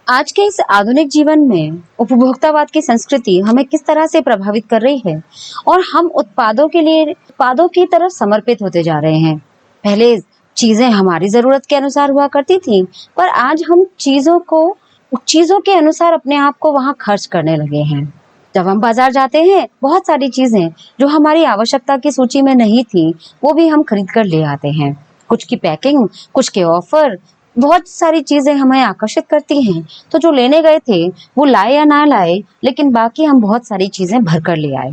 आज के इस आधुनिक जीवन में उपभोक्तावाद की संस्कृति हमें किस तरह से प्रभावित कर रही है और हम उत्पादों की तरफ समर्पित होते जा रहे हैं। पहले चीजें हमारी जरूरत के अनुसार हुआ करती थी, पर आज हम चीजों के अनुसार अपने आप को वहां खर्च करने लगे हैं। जब हम बाजार जाते हैं, बहुत सारी चीजें जो हमारी आवश्यकता की सूची में नहीं थी, वो भी हम खरीद कर ले आते हैं। कुछ की पैकिंग, कुछ के ऑफर, बहुत सारी चीजें हमें आकर्षित करती हैं। तो जो लेने गए थे वो लाए या ना लाए, लेकिन बाकी हम बहुत सारी चीजें भर कर ले आए।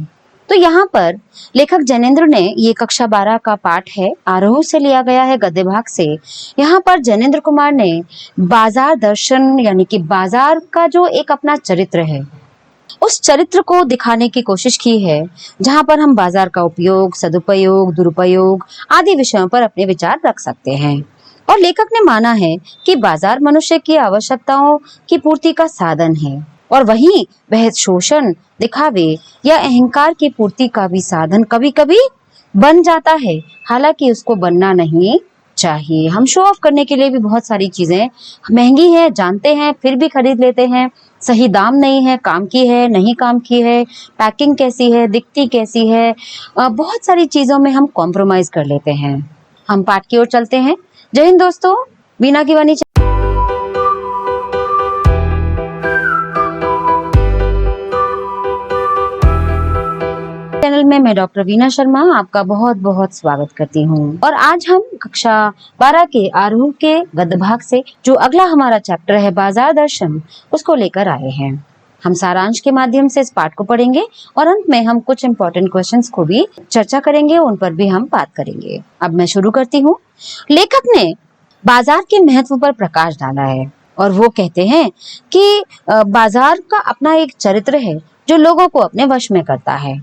तो यहाँ पर लेखक जैनेंद्र ने, ये कक्षा 12 का पाठ है, आरोह से लिया गया है, गद्य भाग से। यहाँ पर जैनेंद्र कुमार ने बाजार दर्शन यानी कि बाजार का जो एक अपना चरित्र है, उस चरित्र को दिखाने की कोशिश की है, जहाँ पर हम बाजार का उपयोग, सदुपयोग, दुरुपयोग आदि विषयों पर अपने विचार रख सकते हैं। और लेखक ने माना है कि बाजार मनुष्य की आवश्यकताओं की पूर्ति का साधन है और वहीं वह शोषण, दिखावे या अहंकार की पूर्ति का भी साधन कभी कभी बन जाता है। हालांकि उसको बनना नहीं चाहिए। हम शो ऑफ करने के लिए भी बहुत सारी चीजें महंगी हैं, जानते हैं, फिर भी खरीद लेते हैं। सही दाम नहीं है, काम की है, नहीं काम की है, पैकिंग कैसी है, दिखती कैसी है, बहुत सारी चीजों में हम कॉम्प्रोमाइज कर लेते हैं। हम पाठ की ओर चलते हैं। जय हिंद दोस्तों, वीणा की वाणी चैनल में मैं डॉक्टर वीणा शर्मा आपका बहुत बहुत स्वागत करती हूँ। और आज हम कक्षा 12 के आरोह के गद्य भाग से जो अगला हमारा चैप्टर है बाजार दर्शन, उसको लेकर आए हैं। हम सारांश के माध्यम से इस पाठ को पढ़ेंगे और अंत में हम कुछ इम्पोर्टेंट क्वेश्चंस को भी चर्चा करेंगे, उन पर भी हम बात करेंगे। अब मैं शुरू करती हूँ। लेखक ने बाजार के महत्व पर प्रकाश डाला है और वो कहते हैं कि बाजार का अपना एक चरित्र है जो लोगों को अपने वश में करता है,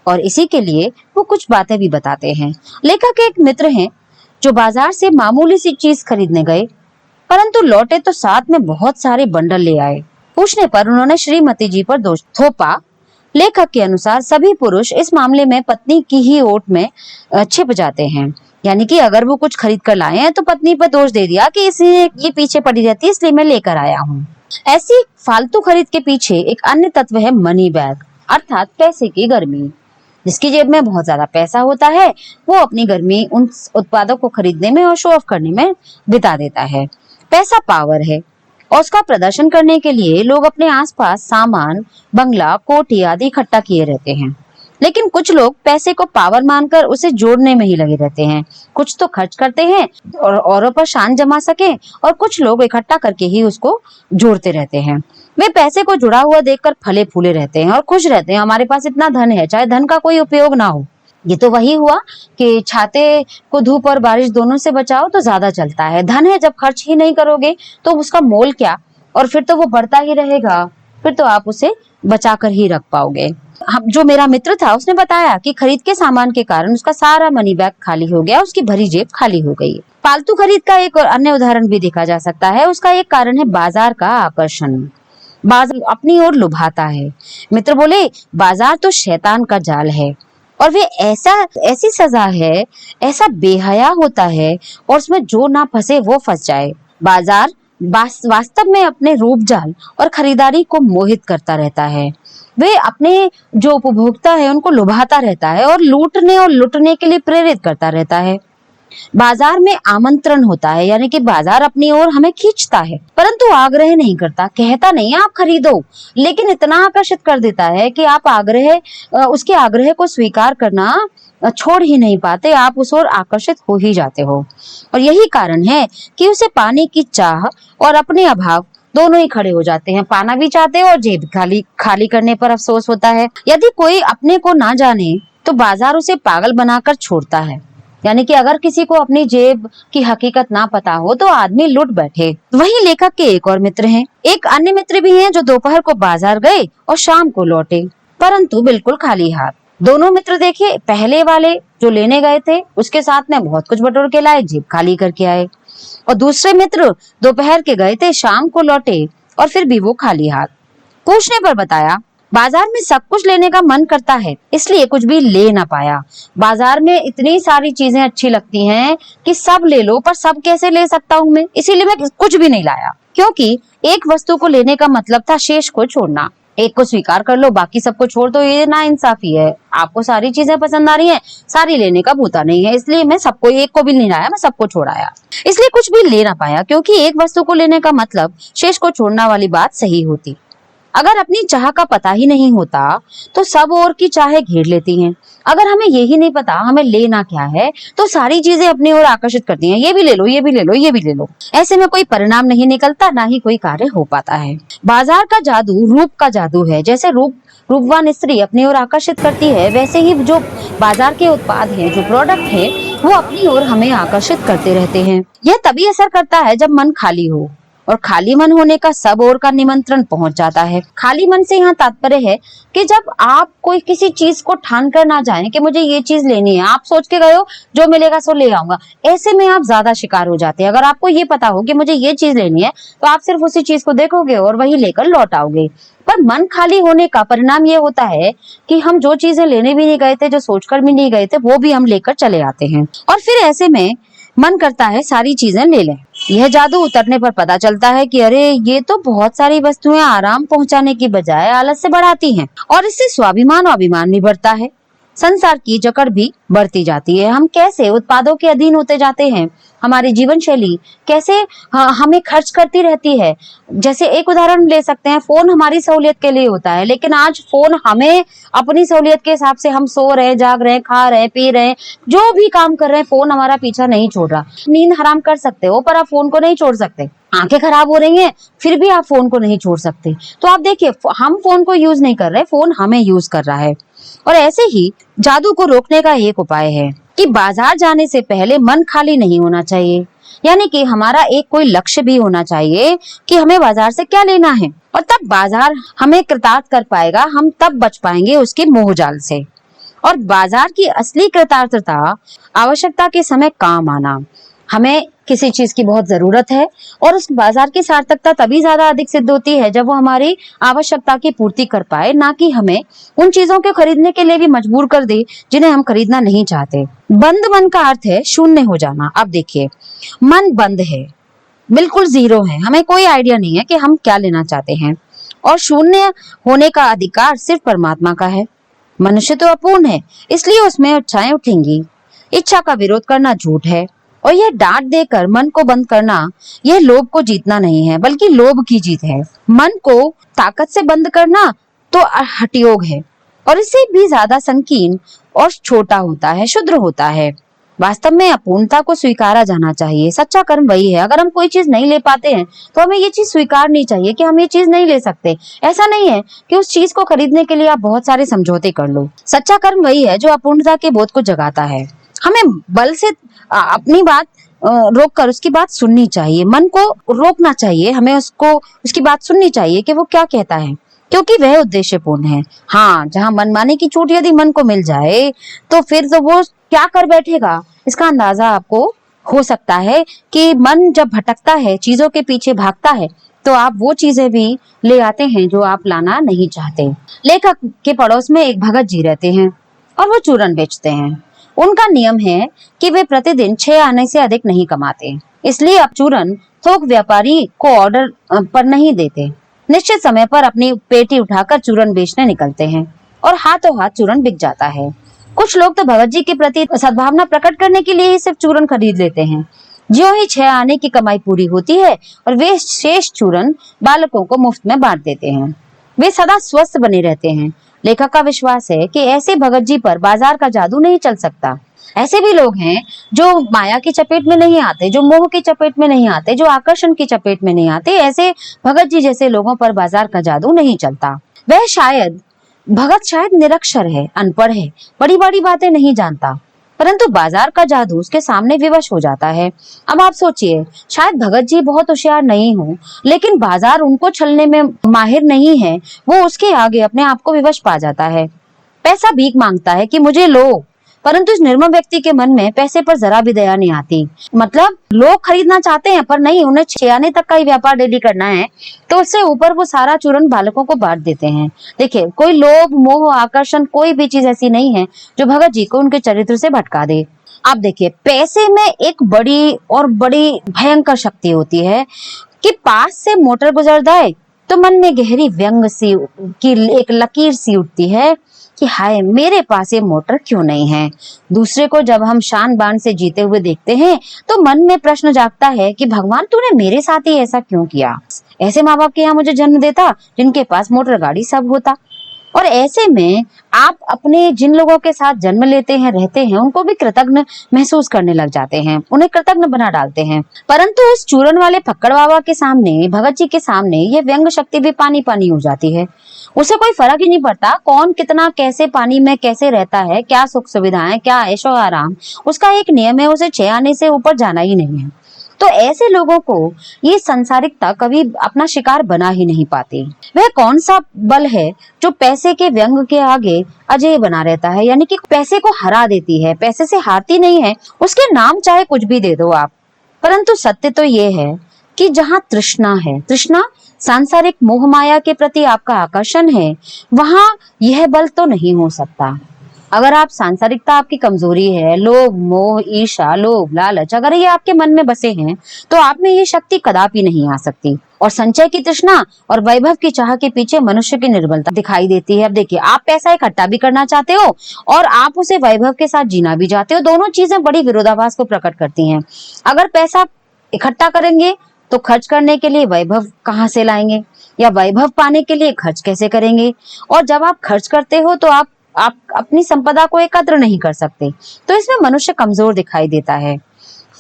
और इसी के लिए वो कुछ बातें भी बताते हैं। लेखक के एक मित्र हैं जो बाजार से मामूली सी चीज खरीदने गए, परंतु लौटे तो साथ में बहुत सारे बंडल ले आए। पूछने पर उन्होंने श्रीमती जी पर दोष थोपा। लेखक के अनुसार सभी पुरुष इस मामले में पत्नी की ही ओट में छिप जाते हैं, यानी कि अगर वो कुछ खरीद कर लाए हैं तो पत्नी पर दोष दे दिया कि इसने ये पीछे पड़ी रहती है, इसलिए मैं लेकर आया हूँ। ऐसी फालतू खरीद के पीछे एक अन्य तत्व है मनी बैग, अर्थात पैसे की गर्मी। जिसकी जेब में बहुत ज्यादा पैसा होता है वो अपनी गर्मी उन उत्पादों को खरीदने में और शो ऑफ करने में बिता देता है। पैसा पावर है और उसका प्रदर्शन करने के लिए लोग अपने आसपास सामान, बंगला, कोठी आदि इकट्ठा किए रहते हैं। लेकिन कुछ लोग पैसे को पावर मानकर उसे जोड़ने में ही लगे रहते हैं। कुछ तो खर्च करते हैं और औरों पर शान जमा सके, और कुछ लोग इकट्ठा करके ही उसको जोड़ते रहते हैं। वे पैसे को जुड़ा हुआ देखकर फले फूले रहते हैं और खुश रहते हैं, हमारे पास इतना धन है, चाहे धन का कोई उपयोग ना हो। ये तो वही हुआ कि छाते को धूप और बारिश दोनों से बचाओ तो ज्यादा चलता है। धन है, जब खर्च ही नहीं करोगे तो उसका मोल क्या, और फिर तो वो बढ़ता ही रहेगा, फिर तो आप उसे बचा कर ही रख पाओगे। जो मेरा मित्र था उसने बताया कि खरीद के सामान के कारण उसका सारा मनी बैग खाली हो गया, उसकी भरी जेब खाली हो गई। पालतू खरीद का एक और अन्य उदाहरण भी देखा जा सकता है। उसका एक कारण है बाजार का आकर्षण। बाजार अपनी ओर लुभाता है। मित्र बोले, बाजार तो शैतान का जाल है और वे ऐसी सजा है, ऐसा बेहया होता है, और उसमें जो ना फंसे वो फंस जाए। बाजार वास्तव में अपने रूप जाल और खरीदारी को मोहित करता रहता है। वे अपने जो उपभोक्ता है उनको लुभाता रहता है और लूटने और लुटने के लिए प्रेरित करता रहता है। बाजार में आमंत्रण होता है, यानी कि बाजार अपनी ओर हमें खींचता है, परंतु आग्रह नहीं करता। कहता नहीं आप खरीदो, लेकिन इतना आकर्षित कर देता है कि आप उसके आग्रह को स्वीकार करना छोड़ ही नहीं पाते, आप उस ओर आकर्षित हो ही जाते हो। और यही कारण है कि उसे पाने की चाह और अपने अभाव दोनों ही खड़े हो जाते हैं। पाना भी चाहते हैं और जेब खाली करने पर अफसोस होता है। यदि कोई अपने को ना जाने तो बाजार उसे पागल बनाकर छोड़ता है, यानी कि अगर किसी को अपनी जेब की हकीकत ना पता हो तो आदमी लुट बैठे। वहीं लेखक के एक और मित्र हैं। एक अन्य मित्र भी हैं जो दोपहर को बाजार गए और शाम को लौटे, परंतु बिल्कुल खाली हाथ। दोनों मित्र देखिए, पहले वाले जो लेने गए थे उसके साथ में बहुत कुछ बटोर के लाए, जेब खाली करके आए, और दूसरे मित्र दोपहर के गए थे, शाम को लौटे और फिर भी वो खाली हाथ। पूछने पर बताया, बाजार में सब कुछ लेने का मन करता है, इसलिए कुछ भी ले ना पाया। बाजार में इतनी सारी चीजें अच्छी लगती हैं कि सब ले लो, पर सब कैसे ले सकता हूँ मैं, इसीलिए मैं कुछ भी नहीं लाया। क्योंकि एक वस्तु को लेने का मतलब था शेष को छोड़ना। एक को स्वीकार कर लो, बाकी सबको छोड़ दो, ये नाइंसाफी है। आपको सारी चीजें पसंद आ रही हैं, सारी लेने का भूता नहीं है, इसलिए मैं सबको, एक को भी नहीं लाया, मैं सबको छोड़ाया, इसलिए कुछ भी ले ना पाया, क्योंकि एक वस्तु को लेने का मतलब शेष को छोड़ना वाली बात सही होती। अगर अपनी चाह का पता ही नहीं होता तो सब और की चाहें घेर लेती हैं। अगर हमें यही नहीं पता हमें लेना क्या है तो सारी चीजें अपनी ओर आकर्षित करती हैं, ये भी ले लो, ये भी ले लो, ये भी ले लो। ऐसे में कोई परिणाम नहीं निकलता, ना ही कोई कार्य हो पाता है। बाजार का जादू रूप का जादू है। जैसे रूपवान स्त्री अपनी ओर आकर्षित करती है, वैसे ही जो बाजार के उत्पाद हैं, जो प्रोडक्ट है, वो अपनी ओर हमें आकर्षित करते रहते हैं। यह तभी असर करता है जब मन खाली हो, और खाली मन होने का सब ओर का निमंत्रण पहुंच जाता है। खाली मन से यहाँ तात्पर्य है कि जब आप कोई किसी चीज को ठान कर ना जाएं कि मुझे ये चीज लेनी है, आप सोच के गए हो जो मिलेगा सो ले आऊंगा, ऐसे में आप ज्यादा शिकार हो जाते हैं। अगर आपको ये पता हो कि मुझे ये चीज लेनी है तो आप सिर्फ उसी चीज को देखोगे और वही लेकर लौट आओगे। पर मन खाली होने का परिणाम ये होता है कि हम जो चीजें लेने भी नहीं गए थे, जो सोचकर भी नहीं गए थे, वो भी हम लेकर चले आते हैं, और फिर ऐसे में मन करता है सारी चीजें ले लें। यह जादू उतरने पर पता चलता है कि अरे ये तो बहुत सारी वस्तुएं आराम पहुंचाने की बजाय आलस से बढ़ाती हैं, और इससे स्वाभिमान और अभिमान भी बढ़ता है। संसार की जकड़ भी बढ़ती जाती है। हम कैसे उत्पादों के अधीन होते जाते हैं, हमारी जीवन शैली कैसे हमें खर्च करती रहती है। जैसे एक उदाहरण ले सकते हैं, फोन हमारी सहूलियत के लिए होता है, लेकिन आज फोन हमें अपनी सहूलियत के हिसाब से, हम सो रहे, जाग रहे, खा रहे, पी रहे, जो भी काम कर रहे हैं, फोन हमारा पीछा नहीं छोड़ रहा। नींद हराम कर सकते हो पर आप फोन को नहीं छोड़ सकते। आंखें खराब हो रही हैं फिर भी आप फोन को नहीं छोड़ सकते। तो आप देखिए, हम फोन को यूज नहीं कर रहे, फोन हमें यूज कर रहा है। और ऐसे ही जादू को रोकने का एक उपाय है कि बाजार जाने से पहले मन खाली नहीं होना चाहिए। यानी कि हमारा एक कोई लक्ष्य भी होना चाहिए कि हमें बाजार से क्या लेना है, और तब बाजार हमें कृतार्थ कर पाएगा, हम तब बच पाएंगे उसके मोहजाल से। और बाजार की असली कृतार्थता आवश्यकता के समय काम आना। हमें किसी चीज की बहुत जरूरत है और उस बाजार की सार्थकता तभी ज्यादा अधिक सिद्ध होती है जब वो हमारी आवश्यकता की पूर्ति कर पाए, ना कि हमें उन चीजों के खरीदने के लिए भी मजबूर कर दे जिन्हें हम खरीदना नहीं चाहते। बंद मन का अर्थ है शून्य हो जाना। अब देखिए, मन बंद है, बिल्कुल जीरो है, हमें कोई आइडिया नहीं है कि हम क्या लेना चाहते हैं, और शून्य होने का अधिकार सिर्फ परमात्मा का है। मनुष्य तो अपूर्ण है, इसलिए उसमें इच्छाएं उठेंगी। इच्छा का विरोध करना झूठ है, और यह डांट देकर मन को बंद करना, यह लोभ को जीतना नहीं है बल्कि लोभ की जीत है। मन को ताकत से बंद करना तो हठयोग है, और इससे भी ज्यादा संकीर्ण और छोटा होता है, क्षुद्र होता है। वास्तव में अपूर्णता को स्वीकारा जाना चाहिए। सच्चा कर्म वही है। अगर हम कोई चीज नहीं ले पाते हैं तो हमें ये चीज स्वीकारनी चाहिए कि हम ये चीज नहीं ले सकते। ऐसा नहीं है कि उस चीज को खरीदने के लिए आप बहुत सारे समझौते कर लो। सच्चा कर्म वही है जो अपूर्णता के बोध को जगाता है। हमें बल से अपनी बात रोक कर उसकी बात सुननी चाहिए। मन को रोकना चाहिए, हमें उसकी बात सुननी चाहिए कि वो क्या कहता है, क्योंकि वह उद्देश्यपूर्ण है। हाँ, जहाँ मनमाने की छूट यदि मन को मिल जाए तो फिर तो वो क्या कर बैठेगा, इसका अंदाजा आपको हो सकता है कि मन जब भटकता है, चीजों के पीछे भागता है, तो आप वो चीजें भी ले आते हैं जो आप लाना नहीं चाहते। लेखक के पड़ोस में एक भगत जी रहते हैं और वो चूरन बेचते हैं। उनका नियम है कि वे प्रतिदिन 6 आने से अधिक नहीं कमाते, इसलिए अब चूरन थोक व्यापारी को ऑर्डर पर नहीं देते। निश्चित समय पर अपनी पेटी उठाकर चूरन बेचने निकलते हैं और हाथों हाथ चूरन बिक जाता है। कुछ लोग तो भगत जी के प्रति सद्भावना प्रकट करने के लिए ही सिर्फ चूरन खरीद लेते हैं। ज्यों ही 6 आने की कमाई पूरी होती है और वे शेष चूरन बालकों को मुफ्त में बांट देते हैं। वे सदा स्वस्थ बने रहते हैं। लेखक का विश्वास है कि ऐसे भगत जी पर बाजार का जादू नहीं चल सकता। ऐसे भी लोग हैं जो माया की चपेट में नहीं आते, जो मोह की चपेट में नहीं आते, जो आकर्षण की चपेट में नहीं आते। ऐसे भगत जी जैसे लोगों पर बाजार का जादू नहीं चलता। भगत शायद निरक्षर है, अनपढ़ है, बड़ी बड़ी बातें नहीं जानता, परंतु बाजार का जादू उसके सामने विवश हो जाता है। अब आप सोचिए, शायद भगत जी बहुत होशियार नहीं हो, लेकिन बाजार उनको छलने में माहिर नहीं है, वो उसके आगे अपने आप को विवश पा जाता है। पैसा भीख मांगता है कि मुझे लो, परंतु इस निर्मम व्यक्ति के मन में पैसे पर जरा भी दया नहीं आती। मतलब लोग खरीदना चाहते हैं पर नहीं, उन्हें 6 आने तक का ही व्यापार डेली करना है, तो उससे ऊपर वो सारा चूरन बालकों को बांट देते हैं। देखिए, कोई लोभ, मोह, आकर्षण, कोई भी चीज ऐसी नहीं है जो भगत जी को उनके चरित्र से भटका दे। आप देखिए, पैसे में एक बड़ी भयंकर शक्ति होती है। कि पास से मोटर गुजर जाए तो मन में गहरी व्यंग सी की एक लकीर सी उठती है कि हाय मेरे पास ये मोटर क्यों नहीं है। दूसरे को जब हम शान बान से जीते हुए देखते हैं तो मन में प्रश्न जागता है कि भगवान तूने मेरे साथ ही ऐसा क्यों किया। ऐसे माँ बाप के यहाँ मुझे जन्म देता जिनके पास मोटर गाड़ी सब होता। और ऐसे में आप अपने जिन लोगों के साथ जन्म लेते हैं रहते हैं उनको भी कृतज्ञ महसूस करने लग जाते हैं, उन्हें कृतज्ञ बना डालते हैं। परंतु उस चूरन वाले फक्कड़ बाबा के सामने, भगत जी के सामने ये व्यंग शक्ति भी पानी पानी हो जाती है। उसे कोई फर्क ही नहीं पड़ता कौन कितना कैसे पानी में कैसे रहता है, क्या सुख सुविधाएं, क्या ऐशो आराम। उसका एक नियम है, उसे 6 आने से ऊपर जाना ही नहीं है। तो ऐसे लोगों को ये संसारिकता कभी अपना शिकार बना ही नहीं पाती। वह कौन सा बल है जो पैसे के व्यंग के आगे अजय बना रहता है, यानी कि पैसे को हरा देती है, पैसे से हारती नहीं है। उसके नाम चाहे कुछ भी दे दो आप, परंतु सत्य तो ये है कि जहाँ तृष्णा है, तृष्णा सांसारिक मोह माया के प्रति आपका आकर्षण है, वहां यह बल तो नहीं हो सकता। अगर आप सांसारिकता आपकी कमजोरी है, लोभ मोह ईर्ष्या लोभ लालच अगर ये आपके मन में बसे हैं तो आप में ये शक्ति कदापि नहीं आ सकती। और संचय की तृष्णा और वैभव की चाह के पीछे मनुष्य की निर्बलता दिखाई देती है। अब देखिए, आप पैसा इकट्ठा भी करना चाहते हो और आप उसे वैभव के साथ जीना भी चाहते हो। दोनों चीजें बड़ी विरोधाभास को प्रकट करती हैं। अगर पैसा इकट्ठा करेंगे तो खर्च करने के लिए वैभव कहाँ से लाएंगे, या वैभव पाने के लिए खर्च कैसे करेंगे। और जब आप खर्च करते हो तो आप अपनी संपदा को एकत्र नहीं कर सकते। तो इसमें मनुष्य कमजोर दिखाई देता है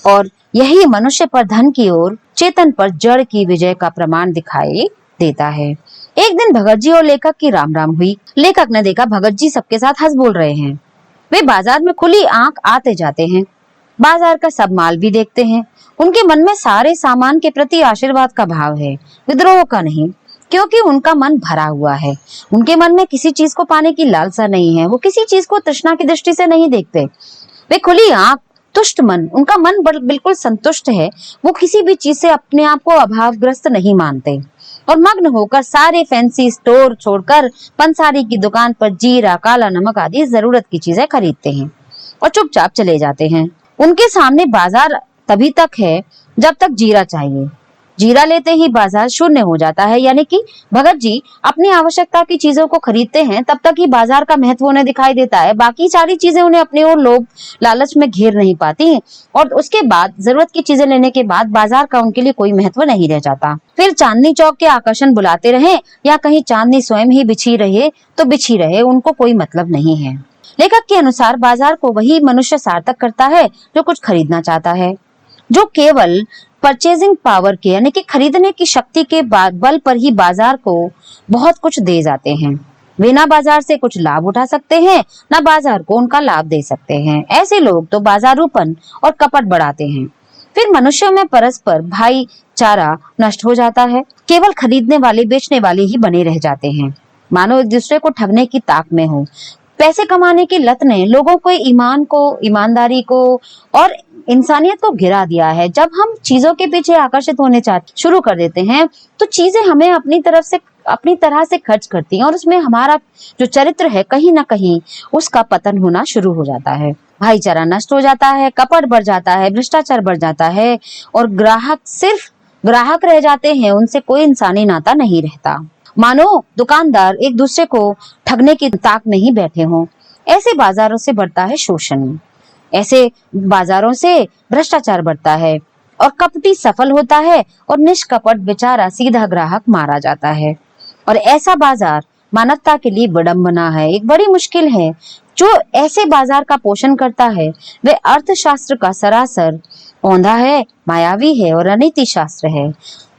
और यही मनुष्य पर धन की ओर, चेतन पर जड़ की विजय का प्रमाण दिखाई देता है। एक दिन भगत जी और लेखक की राम राम हुई। लेखक ने देखा भगत जी सबके साथ हंस बोल रहे हैं। वे बाजार में खुली आंख आते जाते हैं, बाजार का सब माल भी देखते हैं। उनके मन में सारे सामान के प्रति आशीर्वाद का भाव है, विद्रोह का नहीं, क्योंकि उनका मन भरा हुआ है। उनके मन में किसी चीज को पाने की लालसा नहीं है, वो किसी चीज को तृष्णा की दृष्टि से नहीं देखते। वे खुली आंख, तुष्ट मन, उनका मन बिल्कुल संतुष्ट है। वो किसी भी चीज से अपने आप को अभावग्रस्त नहीं मानते और मग्न होकर सारे फैंसी स्टोर छोड़कर पंसारी की दुकान पर जीरा, काला नमक आदि जरूरत की चीजें खरीदते हैं और चुपचाप चले जाते हैं। उनके सामने बाजार तभी तक है जब तक जीरा चाहिए। जीरा लेते ही बाजार शून्य हो जाता है, यानी कि भगत जी अपनी आवश्यकता की चीजों को खरीदते हैं तब तक ही बाजार का महत्व उन्हें दिखाई देता है। बाकी सारी चीजें उन्हें अपनी ओर लोभ लालच में घेर नहीं पाती और उसके बाद जरूरत की चीजें लेने के बाद बाजार का उनके लिए कोई महत्व नहीं रह जाता। फिर चांदनी चौक के आकर्षण बुलाते रहे या कहीं चांदनी स्वयं ही बिछी रहे तो बिछी रहे, उनको कोई मतलब नहीं है। लेखक के अनुसार बाजार को वही मनुष्य सार्थक करता है जो कुछ खरीदना चाहता है, जो केवल परचेजिंग पावर के यानी कि खरीदने की शक्ति के बल पर ही बाजार को बहुत कुछ दे जाते हैं। वे ना बाजार से कुछ लाभ उठा सकते हैं, ना बाजार को उनका लाभ दे सकते हैं। ऐसे लोग तो बाजारूपन और कपट बढ़ाते हैं। फिर मनुष्यों में परस्पर भाईचारा नष्ट हो जाता है। केवल खरीदने वाले बेचने वाले ही बने रह जाते हैं, मानो एक दूसरे को ठगने की ताक में हो। पैसे कमाने की लत ने लोगों को ईमान को, ईमानदारी को और इंसानियत को गिरा दिया है। जब हम चीजों के पीछे आकर्षित होने शुरू कर देते हैं तो चीजें हमें अपनी तरह से खर्च करती हैं और उसमें हमारा जो चरित्र है कहीं ना कहीं उसका पतन होना शुरू हो जाता है। भाईचारा नष्ट हो जाता है, कपट बढ़ जाता है, भ्रष्टाचार बढ़ जाता है और ग्राहक सिर्फ ग्राहक रह जाते हैं, उनसे कोई इंसानी नाता नहीं रहता। मानो दुकानदार एक दूसरे को ठगने की ताक में ही बैठे हों। ऐसे बाजारों से बढ़ता है शोषण, ऐसे बाजारों से भ्रष्टाचार बढ़ता है और कपटी सफल होता है और निष्कपट बेचारा सीधा ग्राहक मारा जाता है। और ऐसा बाजार मानवता के लिए विडंबना है, एक बड़ी मुश्किल है। जो ऐसे बाजार का पोषण करता है वह अर्थशास्त्र का सरासर औंधा है, मायावी है और अनीति शास्त्र है।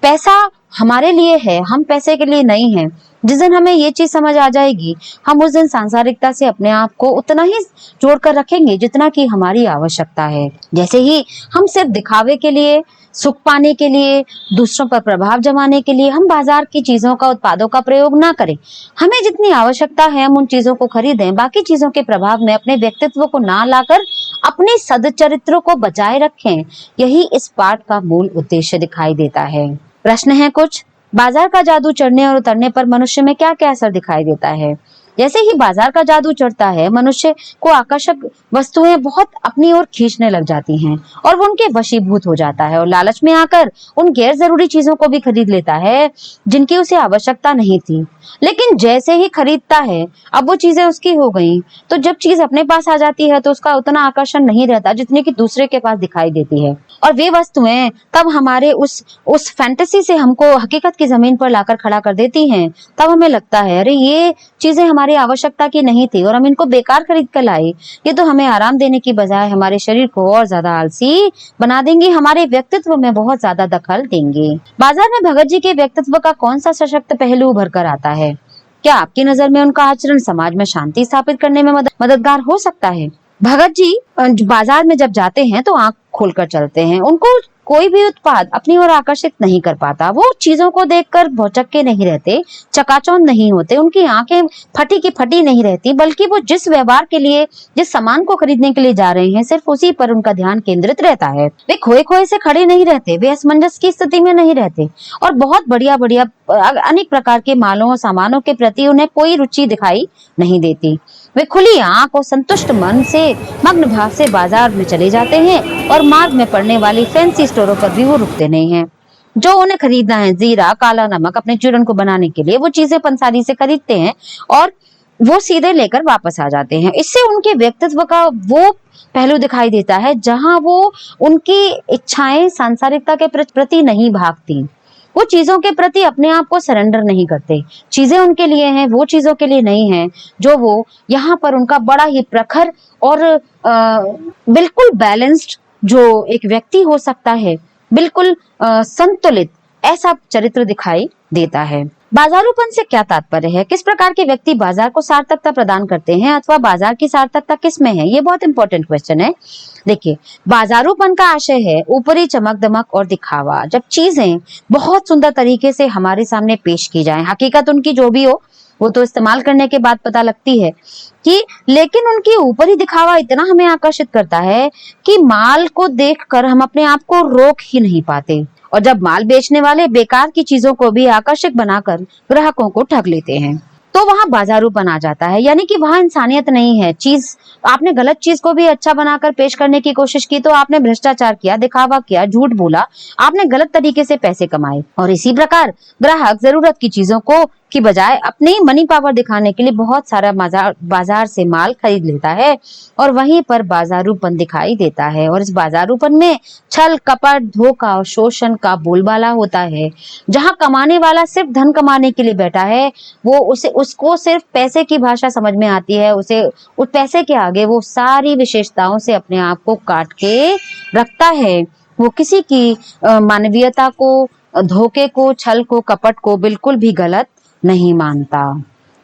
पैसा हमारे लिए है, हम पैसे के लिए नहीं हैं। जिस दिन हमें ये चीज समझ आ जाएगी, हम उस दिन सांसारिकता से अपने आप को उतना ही जोड़ कर रखेंगे जितना कि हमारी आवश्यकता है। जैसे ही हम सिर्फ दिखावे के लिए, सुख पाने के लिए, दूसरों पर प्रभाव जमाने के लिए हम बाजार की चीजों का, उत्पादों का प्रयोग ना करें। हमें जितनी आवश्यकता है हम उन चीजों को खरीदें, बाकी चीजों के प्रभाव में अपने व्यक्तित्व को ना लाकर अपने सदचरित्रों को बचाए रखें। यही इस पाठ का मूल उद्देश्य दिखाई देता है। प्रश्न है कुछ, बाजार का जादू चढ़ने और उतरने पर मनुष्य में क्या क्या असर दिखाई देता है। जैसे ही बाजार का जादू चढ़ता है, मनुष्य को आकर्षक वस्तुएं बहुत अपनी ओर खींचने लग जाती हैं और वो उनके वशीभूत हो जाता है और लालच में आकर उन गैर जरूरी चीजों को भी खरीद लेता है जिनकी उसे आवश्यकता नहीं थी। लेकिन जैसे ही खरीदता है, अब वो चीजें उसकी हो गई, तो जब चीज अपने पास आ जाती है तो उसका उतना आकर्षण नहीं रहता जितने कि दूसरे के पास दिखाई देती है। और वे वस्तुएं तब हमारे उस फैंटेसी से हमको हकीकत की जमीन पर लाकर खड़ा कर देती हैं। तब हमें लगता है अरे ये चीजें हमारी आवश्यकता की नहीं थी और हम इनको बेकार खरीद कर लाए। ये तो हमें आराम देने की बजाय हमारे शरीर को और ज्यादा आलसी बना देंगे, हमारे व्यक्तित्व में बहुत ज्यादा दखल देंगे। बाजार में भगत जी के व्यक्तित्व का कौन सा सशक्त पहलू उभर कर आता है? क्या आपकी नजर में उनका आचरण समाज में शांति स्थापित करने में मददगार हो सकता है? भगत जी बाजार में जब जाते हैं तो आंख खोलकर चलते हैं। उनको कोई भी उत्पाद अपनी ओर आकर्षित नहीं कर पाता। वो चीजों को देखकर भौचक्के नहीं रहते, चकाचौंध नहीं होते, उनकी आंखें फटी की फटी नहीं रहती, बल्कि वो जिस व्यवहार के लिए, जिस सामान को खरीदने के लिए जा रहे हैं, सिर्फ उसी पर उनका ध्यान केंद्रित रहता है। वे खोए खोए से खड़े नहीं रहते, वे असमंजस की स्थिति में नहीं रहते और बहुत बढ़िया बढ़िया अनेक प्रकार के मालों और सामानों के प्रति उन्हें कोई रुचि दिखाई नहीं देती। वे खुली आंख और संतुष्ट मन से मग्न भाव से बाजार में चले जाते हैं और मार्ग में पड़ने वाली फैंसी स्टोरों पर भी वो रुकते नहीं हैं। जो उन्हें खरीदना है, जीरा, काला नमक अपने चूरन को बनाने के लिए, वो चीजें पंसारी से खरीदते हैं और वो सीधे लेकर वापस आ जाते हैं। इससे उनके व्यक्तित्व का वो पहलू दिखाई देता है जहां वो उनकी इच्छाएं सांसारिकता के प्रति नहीं भागती। वो चीजों के प्रति अपने आप को सरेंडर नहीं करते। चीजें उनके लिए हैं, वो चीजों के लिए नहीं है। जो वो यहाँ पर उनका बड़ा ही प्रखर और बिल्कुल बैलेंस्ड जो एक व्यक्ति हो सकता है, बिल्कुल संतुलित, ऐसा चरित्र दिखाई देता है। बाजारूपन से क्या तात्पर्य है? किस प्रकार के व्यक्ति बाजार को सार्थकता प्रदान करते हैं अथवा बाजार की सार्थकता किस में है? ये बहुत इंपॉर्टेंट क्वेश्चन है। देखिए, बाजारूपन का आशय है ऊपरी चमक दमक और दिखावा। जब चीजें बहुत सुंदर तरीके से हमारे सामने पेश की जाएं, हकीकत उनकी जो भी हो वो तो इस्तेमाल करने के बाद पता लगती है कि, लेकिन उनकी ऊपरी दिखावा इतना हमें आकर्षित करता है कि माल को देखकर हम अपने आप को रोक ही नहीं पाते। और जब माल बेचने वाले बेकार की चीजों को भी आकर्षक बनाकर ग्राहकों को ठग लेते हैं, तो वहां बाजारूपन आ जाता है। यानी कि वहां इंसानियत नहीं है। चीज, आपने गलत चीज को भी अच्छा बनाकर पेश करने की कोशिश की तो आपने भ्रष्टाचार किया, दिखावा किया, झूठ बोला, आपने गलत तरीके से पैसे कमाए। और इसी प्रकार ग्राहक जरूरत की चीजों को की बजाय अपनी मनी पावर दिखाने के लिए बहुत सारा बाजार से माल खरीद लेता है और वहीं पर बाजारूपन दिखाई देता है। और इस बाजारूपन में छल, कपट, धोखा और शोषण का बोलबाला होता है। जहां कमाने वाला सिर्फ धन कमाने के लिए बैठा है, वो उसको सिर्फ पैसे की भाषा समझ में आती है। उसे उस पैसे के आगे वो सारी विशेषताओं से अपने आप को काट के रखता है। वो किसी की मानवीयता को, धोखे को, छल को, कपट को बिल्कुल भी गलत नहीं मानता।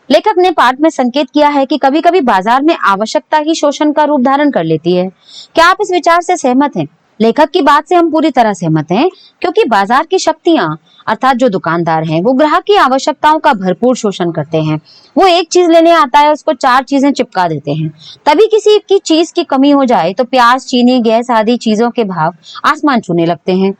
लेखक ने पाठ में संकेत किया है कि कभी कभी बाजार में आवश्यकता ही शोषण का रूप धारण कर लेती है। क्या आप इस विचार से सहमत हैं? लेखक की बात से हम पूरी तरह सहमत हैं, क्योंकि बाजार की शक्तियां अर्थात जो दुकानदार हैं, वो ग्राहक की आवश्यकताओं का भरपूर शोषण करते हैं। वो एक चीज लेने आता है, उसको 4 चीजें चिपका देते हैं। तभी किसी की चीज की कमी हो जाए तो प्याज, चीनी, गैस आदि चीजों के भाव आसमान छूने लगते हैं।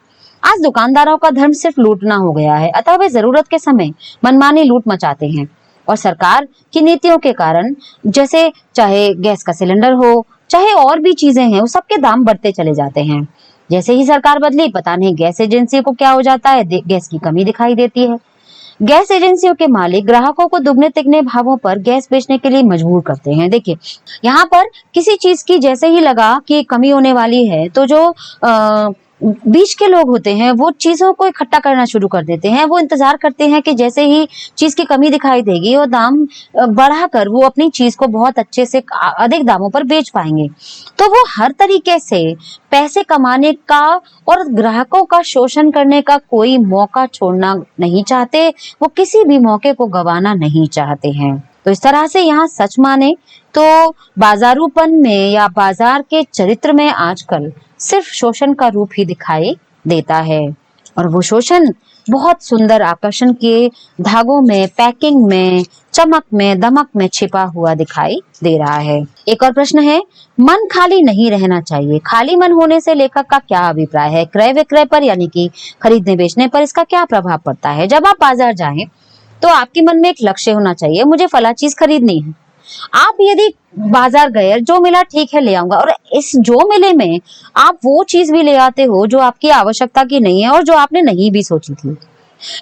आज दुकानदारों का धर्म सिर्फ लूटना हो गया है, अतः वे जरूरत के समय मनमानी लूट मचाते हैं। और सरकार की नीतियों के कारण, जैसे चाहे गैस का सिलेंडर हो, चाहे और भी चीजें हैं, उस सबके दाम बढ़ते चले जाते हैं। जैसे ही सरकार बदली, पता नहीं गैस एजेंसी को क्या हो जाता है, गैस की कमी दिखाई देती है। गैस एजेंसियों के मालिक ग्राहकों को दुगने तिगने भावों पर गैस बेचने के लिए मजबूर करते हैं। देखिए, यहाँ पर किसी चीज की जैसे ही लगा कि कमी होने वाली है, तो जो बीच के लोग होते हैं वो चीजों को इकट्ठा करना शुरू कर देते हैं। वो इंतजार करते हैं कि जैसे ही चीज की कमी दिखाई देगी, वो दाम बढ़ाकर वो अपनी चीज को बहुत अच्छे से अधिक दामों पर बेच पाएंगे। तो वो हर तरीके से पैसे कमाने का और ग्राहकों का शोषण करने का कोई मौका छोड़ना नहीं चाहते। वो किसी भी मौके को गंवाना नहीं चाहते हैं। तो इस तरह से यहाँ सच माने तो बाजारूपन में या बाजार के चरित्र में आजकल सिर्फ शोषण का रूप ही दिखाई देता है। और वो शोषण बहुत सुंदर आकर्षण के धागों में, पैकिंग में, चमक में, दमक में छिपा हुआ दिखाई दे रहा है। एक और प्रश्न है, मन खाली नहीं रहना चाहिए। खाली मन होने से लेखक का क्या अभिप्राय है? क्रय विक्रय पर, यानी कि खरीदने बेचने पर इसका क्या प्रभाव पड़ता है? जब आप बाजार जाएं तो आपके मन में एक लक्ष्य होना चाहिए, मुझे फला चीज खरीदनी है। आप यदि बाजार गए, जो मिला ठीक है ले आऊंगा, और इस जो मिले में आप वो चीज भी ले आते हो जो आपकी आवश्यकता की नहीं है और जो आपने नहीं भी सोची थी।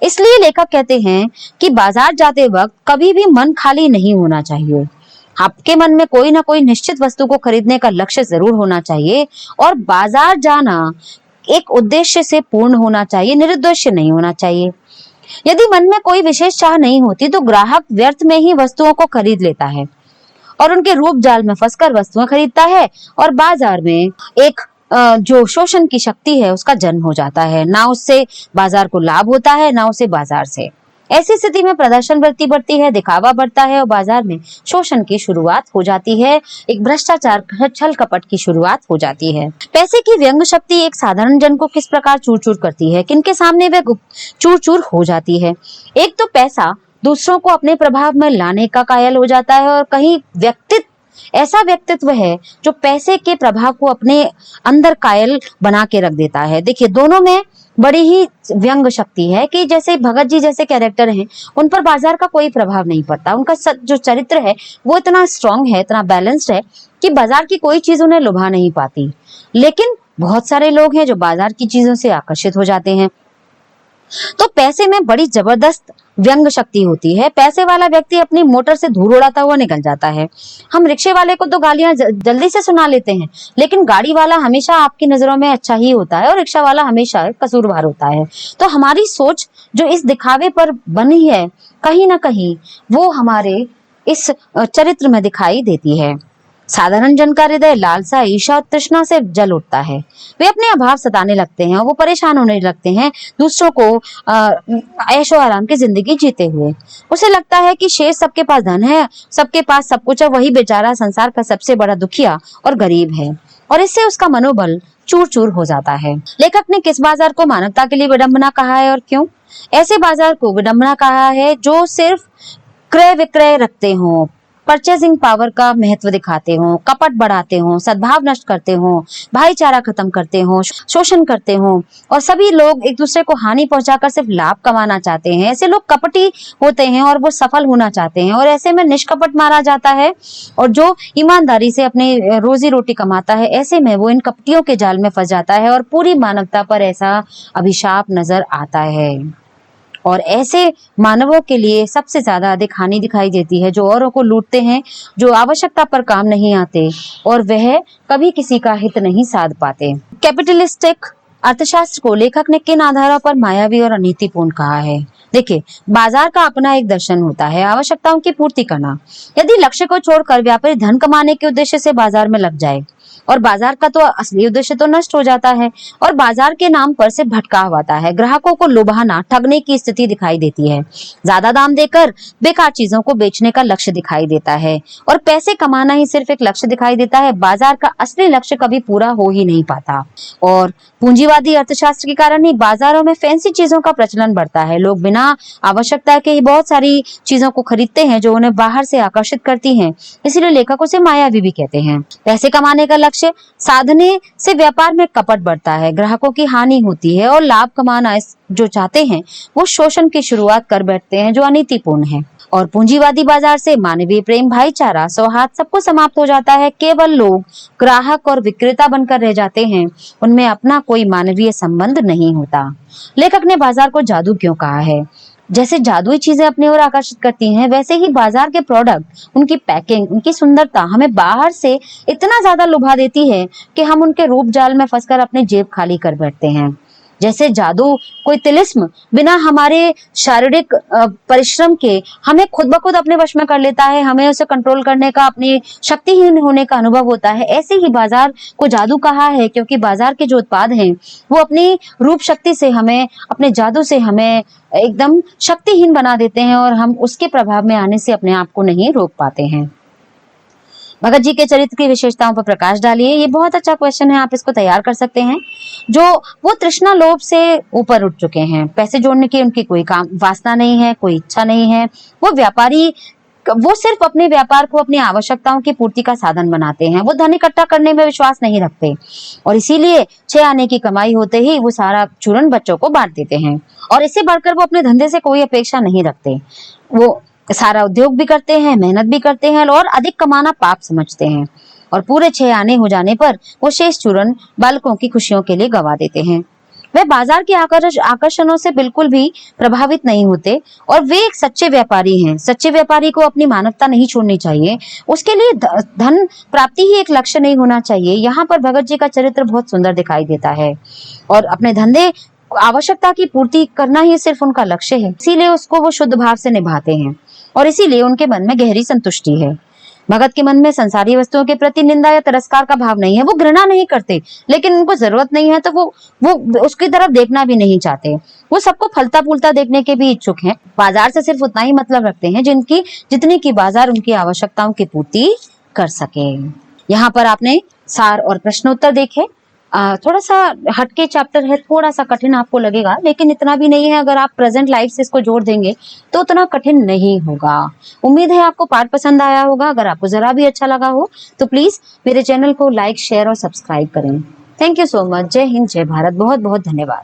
इसलिए लेखक कहते हैं कि बाजार जाते वक्त कभी भी मन खाली नहीं होना चाहिए। आपके मन में कोई ना कोई निश्चित वस्तु को खरीदने का लक्ष्य जरूर होना चाहिए, और बाजार जाना एक उद्देश्य से पूर्ण होना चाहिए, निरुद्देश्य नहीं होना चाहिए। यदि मन में कोई विशेष चाह नहीं होती तो ग्राहक व्यर्थ में ही वस्तुओं को खरीद लेता है और उनके रूप जाल में फंसकर वस्तुएं खरीदता है, और बाजार में एक जो शोषण की शक्ति है उसका जन्म हो जाता है। ना उससे बाजार को लाभ होता है, ना उसे बाजार से। ऐसी स्थिति में प्रदर्शन वृत्ति बढ़ती है, दिखावा बढ़ता है और बाजार में शोषण की शुरुआत हो जाती है, एक भ्रष्टाचार, छल कपट की शुरुआत हो जाती है। पैसे की व्यंग शक्ति एक साधारण जन को किस प्रकार चूर चूर करती है, किनके सामने वह चूर चूर हो जाती है। एक तो पैसा दूसरों को अपने प्रभाव में लाने का कायल हो जाता है, और कहीं ऐसा व्यक्तित्व है जो पैसे के प्रभाव को अपने अंदर कायल बना के रख देता है। देखिए, दोनों में बड़ी ही व्यंग शक्ति है कि जैसे भगत जी जैसे कैरेक्टर हैं, उन पर बाजार का कोई प्रभाव नहीं पड़ता। उनका जो चरित्र है वो इतना स्ट्रांग है, इतना बैलेंस्ड है कि बाजार की कोई चीज उन्हें लुभा नहीं पाती। लेकिन बहुत सारे लोग हैं जो बाजार की चीजों से आकर्षित हो जाते हैं। तो पैसे में बड़ी जबरदस्त व्यंग शक्ति होती है। पैसे वाला व्यक्ति अपनी मोटर से धूल उड़ाता हुआ निकल जाता है। हम रिक्शे वाले को तो गालियां जल्दी से सुना लेते हैं, लेकिन गाड़ी वाला हमेशा आपकी नजरों में अच्छा ही होता है और रिक्शा वाला हमेशा कसूरवार होता है। तो हमारी सोच जो इस दिखावे पर बनी है, कहीं ना कहीं वो हमारे इस चरित्र में दिखाई देती है। साधारण जन का हृदय लालसा, ईर्ष्या और तृष्णा से जल उठता है। वे अपने अभाव सताने लगते हैं और वो परेशान होने लगते हैं दूसरों को ऐशो आराम की जिंदगी जीते हुए। उसे लगता है कि शेष सबके पास धन है, सबके पास सब कुछ है, वही बेचारा संसार का सबसे बड़ा दुखिया और गरीब है, और इससे उसका मनोबल चूर चूर हो जाता है। लेखक ने किस बाजार को मानवता के लिए विडंबना कहा है और क्यों? ऐसे बाजार को विडंबना कहा है जो सिर्फ क्रय विक्रय रखते हों, परचेजिंग पावर का महत्व दिखाते हों, कपट बढ़ाते हों, सद्भाव नष्ट करते हों, भाईचारा खत्म करते हों, शोषण करते हों, और सभी लोग एक दूसरे को हानि पहुंचाकर सिर्फ लाभ कमाना चाहते हैं। ऐसे लोग कपटी होते हैं और वो सफल होना चाहते हैं, और ऐसे में निष्कपट मारा जाता है। और जो ईमानदारी से अपनी रोजी रोटी कमाता है, ऐसे में वो इन कपटियों के जाल में फंस जाता है और पूरी मानवता पर ऐसा अभिशाप नजर आता है। और ऐसे मानवों के लिए सबसे ज्यादा अधिक हानि दिखाई देती है जो औरों को लूटते हैं, जो आवश्यकता पर काम नहीं आते और वह कभी किसी का हित नहीं साध पाते। कैपिटलिस्टिक अर्थशास्त्र को लेखक ने किन आधारों पर मायावी और अनीतिपूर्ण कहा है? देखिए, बाजार का अपना एक दर्शन होता है, आवश्यकताओं की पूर्ति करना। यदि लक्ष्य को छोड़कर व्यापारी धन कमाने के उद्देश्य से बाजार में लग जाए, और बाजार का तो असली उद्देश्य तो नष्ट हो जाता है, और बाजार के नाम पर सिर्फ भटकाव आता है। ग्राहकों को लुभाना, ठगने की स्थिति दिखाई देती है। ज्यादा दाम देकर बेकार चीजों को बेचने का लक्ष्य दिखाई देता है, और पैसे कमाना ही सिर्फ एक लक्ष्य दिखाई देता है। बाजार का असली लक्ष्य कभी पूरा हो ही नहीं पाता। और पूंजीवादी अर्थशास्त्र के कारण ही बाजारों में फैंसी चीजों का प्रचलन बढ़ता है। लोग बिना आवश्यकता के ही बहुत सारी चीजों को खरीदते हैं जो उन्हें बाहर से आकर्षित करती हैं। इसीलिए लेखक उसे मायावी भी कहते हैं। पैसे कमाने का लक्ष्य साधने से व्यापार में कपट बढ़ता है, ग्राहकों की हानि होती है, और लाभ कमाना जो चाहते हैं वो शोषण की शुरुआत कर बैठते हैं जो अनीतिपूर्ण है। और पूंजीवादी बाजार से मानवीय प्रेम, भाईचारा, सौहार्द सब कुछ समाप्त हो जाता है। केवल लोग ग्राहक और विक्रेता बनकर रह जाते हैं, उनमें अपना कोई मानवीय संबंध नहीं होता। लेखक ने बाजार को जादू क्यों कहा है? जैसे जादुई चीजें अपनी ओर आकर्षित करती हैं, वैसे ही बाजार के प्रोडक्ट, उनकी पैकिंग, उनकी सुंदरता हमें बाहर से इतना ज्यादा लुभा देती है कि हम उनके रूप जाल में फंसकर अपनी जेब खाली कर बैठते हैं। जैसे जादू, कोई तिलिस्म बिना हमारे शारीरिक परिश्रम के हमें खुद ब खुद अपने वश में कर लेता है, हमें उसे कंट्रोल करने का, अपनी शक्तिहीन होने का अनुभव होता है। ऐसे ही बाजार को जादू कहा है क्योंकि बाजार के जो उत्पाद हैं वो अपनी रूप शक्ति से हमें, अपने जादू से हमें एकदम शक्तिहीन बना देते हैं, और हम उसके प्रभाव में आने से अपने आप को नहीं रोक पाते हैं। भगत जी के चरित्र की विशेषताओं पर प्रकाश डालिए। ये बहुत अच्छा क्वेश्चन है, आप इसको तैयार कर सकते हैं। जो वो तृष्णा लोभ से ऊपर उठ चुके हैं, पैसे जोड़ने की उनकी कोई काम वासना नहीं है, कोई इच्छा नहीं है। वो व्यापारी वो सिर्फ अपने व्यापार को अपनी आवश्यकताओं की पूर्ति का साधन बनाते हैं। वो धन इकट्ठा करने में विश्वास नहीं रखते और इसीलिए 6 आने की कमाई होते ही वो सारा चूरन बच्चों को बांट देते हैं और इससे बढ़कर वो अपने धंधे से कोई अपेक्षा नहीं रखते। वो सारा उद्योग भी करते हैं, मेहनत भी करते हैं और अधिक कमाना पाप समझते हैं और पूरे 6 आने हो जाने पर वो शेष चूरन बालकों की खुशियों के लिए गवा देते हैं। वे बाजार के आकर्षणों से बिल्कुल भी प्रभावित नहीं होते और वे एक सच्चे व्यापारी हैं। सच्चे व्यापारी को अपनी मानवता नहीं छोड़नी चाहिए। उसके लिए धन प्राप्ति ही एक लक्ष्य नहीं होना चाहिए। यहाँ पर भगत जी का चरित्र बहुत सुंदर दिखाई देता है और अपने धंधे आवश्यकता की पूर्ति करना ही सिर्फ उनका लक्ष्य है, इसीलिए उसको वो शुद्ध भाव से निभाते हैं और इसीलिए उनके मन में गहरी संतुष्टि है। भगत के मन में संसारी वस्तुओं के प्रति निंदा या तिरस्कार का भाव नहीं है। वो घृणा नहीं करते, लेकिन उनको जरूरत नहीं है तो वो उसकी तरफ देखना भी नहीं चाहते। वो सबको फलता फूलता देखने के भी इच्छुक हैं। बाजार से सिर्फ उतना ही मतलब रखते हैं जितनी की बाजार उनकी आवश्यकताओं की पूर्ति कर सके। यहाँ पर आपने सार और प्रश्नोत्तर देखे। थोड़ा सा हटके चैप्टर है, थोड़ा सा कठिन आपको लगेगा, लेकिन इतना भी नहीं है। अगर आप प्रेजेंट लाइफ से इसको जोड़ देंगे तो उतना कठिन नहीं होगा। उम्मीद है आपको पाठ पसंद आया होगा। अगर आपको जरा भी अच्छा लगा हो तो प्लीज मेरे चैनल को लाइक, शेयर और सब्सक्राइब करें। Thank you so much. जय हिंद, जय भारत। बहुत बहुत धन्यवाद।